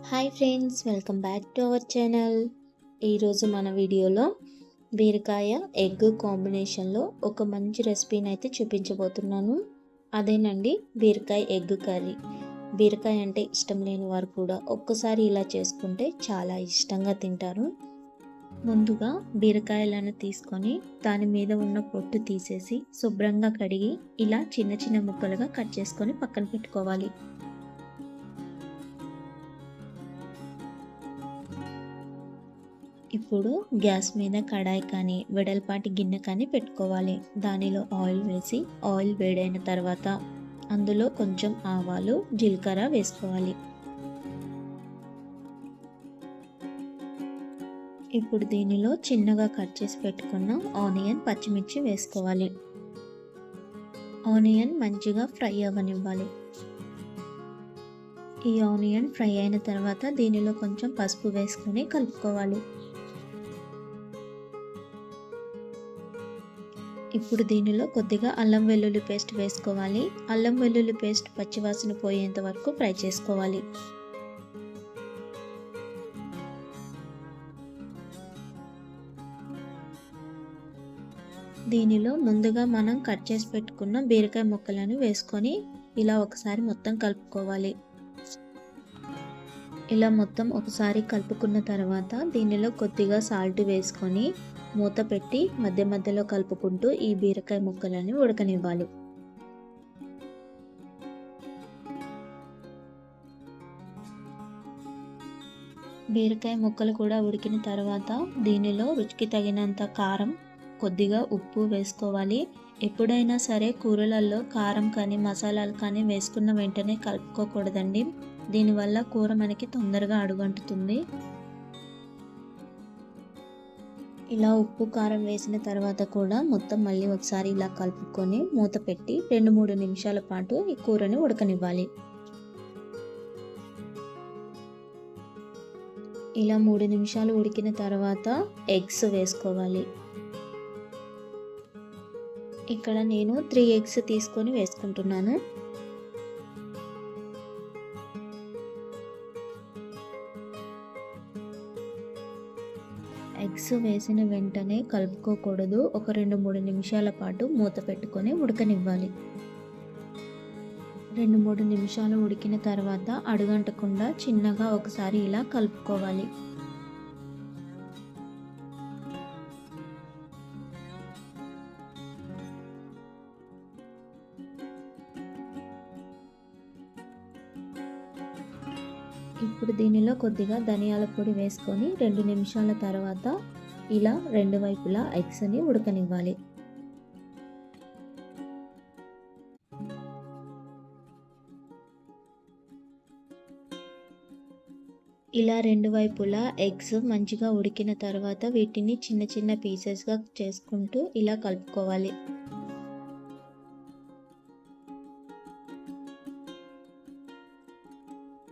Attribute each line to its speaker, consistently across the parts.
Speaker 1: Hi friends, welcome back to our channel. ఈరోజు మన వీడియోలో బీరకాయ ఎగ్ కాంబినేషన్లో ఒక మంచి రెసిపీని అయితే చూపించబోతున్నాను. అదేనండి బీరకాయ ఎగ్ కర్రీ. బీరకాయ అంటే ఇష్టం లేని వారు కూడా ఒక్కసారి ఇలా చేసుకుంటే చాలా ఇష్టంగా తింటారు. ముందుగా బీరకాయలను తీసుకొని దాని మీద ఉన్న పొట్టు తీసేసి శుభ్రంగా కడిగి ఇలా చిన్న చిన్న ముక్కలుగా కట్ చేసుకొని పక్కన పెట్టుకోవాలి. ఇప్పుడు గ్యాస్ మీద కడాయి కానీ వెడల్పాటి గిన్నె కానీ పెట్టుకోవాలి. దానిలో ఆయిల్ వేసి ఆయిల్ వేడైన తర్వాత అందులో కొంచెం ఆవాలు, జీలకర్ర వేసుకోవాలి. ఇప్పుడు దీనిలో చిన్నగా కట్ చేసి పెట్టుకున్న ఆనియన్, పచ్చిమిర్చి వేసుకోవాలి. ఆనియన్ మంచిగా ఫ్రై అవ్వనివ్వాలి. ఈ ఆనియన్ ఫ్రై అయిన తర్వాత దీనిలో కొంచెం పసుపు వేసుకొని కలుపుకోవాలి. ఇప్పుడు దీనిలో కొద్దిగా అల్లం వెల్లుల్లి పేస్ట్ వేసుకోవాలి. అల్లం వెల్లుల్లి పేస్ట్ పచ్చివాసన పోయేంత వరకు ఫ్రై చేసుకోవాలి. దీనిలో ముందుగా మనం కట్ చేసి పెట్టుకున్న బీరకాయ ముక్కలను వేసుకొని ఇలా ఒకసారి మొత్తం కలుపుకోవాలి. ఇలా మొత్తం ఒకసారి కలుపుకున్న తర్వాత దీనిలో కొద్దిగా సాల్ట్ వేసుకొని మూత పెట్టి మధ్య మధ్యలో కలుపుకుంటూ ఈ బీరకాయ ముక్కలని ఉడకనివ్వాలి. బీరకాయ ముక్కలు కూడా ఉడికిన తర్వాత దీనిలో రుచికి తగినంత కారం, కొద్దిగా ఉప్పు వేసుకోవాలి. ఎప్పుడైనా సరే కూరలలో కారం కానీ మసాలాలు కానీ వేసుకున్న వెంటనే కలుపుకోకూడదండి. దీనివల్ల కూర మనకి తొందరగా అడుగంటుతుంది. ఇలా ఉప్పు కారం వేసిన తర్వాత కూడా మొత్తం మళ్ళీ ఒకసారి ఇలా కలుపుకొని మూత పెట్టి 2-3 నిమిషాల పాటు ఈ కూరని ఉడకనివ్వాలి. ఇలా 3 నిమిషాలు ఉడికిన తర్వాత ఎగ్స్ వేసుకోవాలి. ఇక్కడ నేను 3 ఎగ్స్ తీసుకొని వేసుకుంటున్నాను. ఎగ్స్ వేసిన వెంటనే కలుపుకోకూడదు. ఒక 2-3 నిమిషాల పాటు మూత పెట్టుకొని ఉడకనివ్వాలి. 2-3 నిమిషాలు ఉడికిన తర్వాత అడుగంటకుండా చిన్నగా ఒకసారి ఇలా కలుపుకోవాలి. ఇప్పుడు దీనిలో కొద్దిగా ధనియాల పొడి వేసుకొని 2 నిమిషాల తర్వాత ఇలా 2 వైపులా ఎగ్స్ని ఉడకనివ్వాలి. ఇలా 2 వైపులా ఎగ్స్ మంచిగా ఉడికిన తర్వాత వీటిని చిన్న చిన్న పీసెస్గా చేసుకుంటూ ఇలా కలుపుకోవాలి.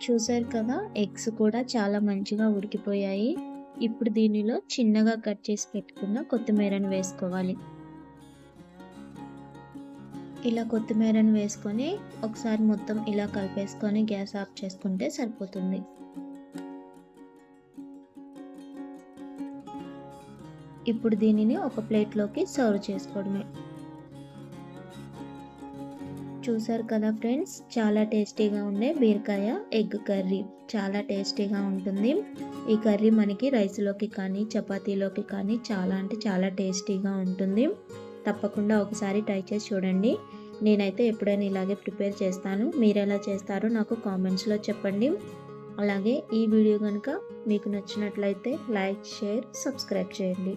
Speaker 1: చూసారు కదా, ఎగ్స్ కూడా చాలా మంచిగా ఉడికిపోయాయి. ఇప్పుడు దీనిలో చిన్నగా కట్ చేసి పెట్టుకున్న కొత్తిమీరను వేసుకోవాలి. ఇలా కొత్తిమీరను వేసుకొని ఒకసారి మొత్తం ఇలా కలిపేసుకొని గ్యాస్ ఆఫ్ చేసుకుంటే సరిపోతుంది. ఇప్పుడు దీనిని ఒక ప్లేట్లోకి సర్వ్ చేసుకోవడమే. చూసారు కదా ఫ్రెండ్స్, చాలా టేస్టీగా ఉండే బీరకాయ ఎగ్ కర్రీ చాలా టేస్టీగా ఉంటుంది. ఈ కర్రీ మనకి రైస్లోకి కానీ చపాతీలోకి కానీ చాలా అంటే చాలా టేస్టీగా ఉంటుంది. తప్పకుండా ఒకసారి ట్రై చేసి చూడండి. నేనైతే ఎప్పుడైనా ఇలాగే ప్రిపేర్ చేస్తాను. మీరు ఎలా చేస్తారో నాకు కామెంట్స్లో చెప్పండి. అలాగే ఈ వీడియో కనుక మీకు నచ్చినట్లయితే లైక్, షేర్, సబ్స్క్రైబ్ చేయండి.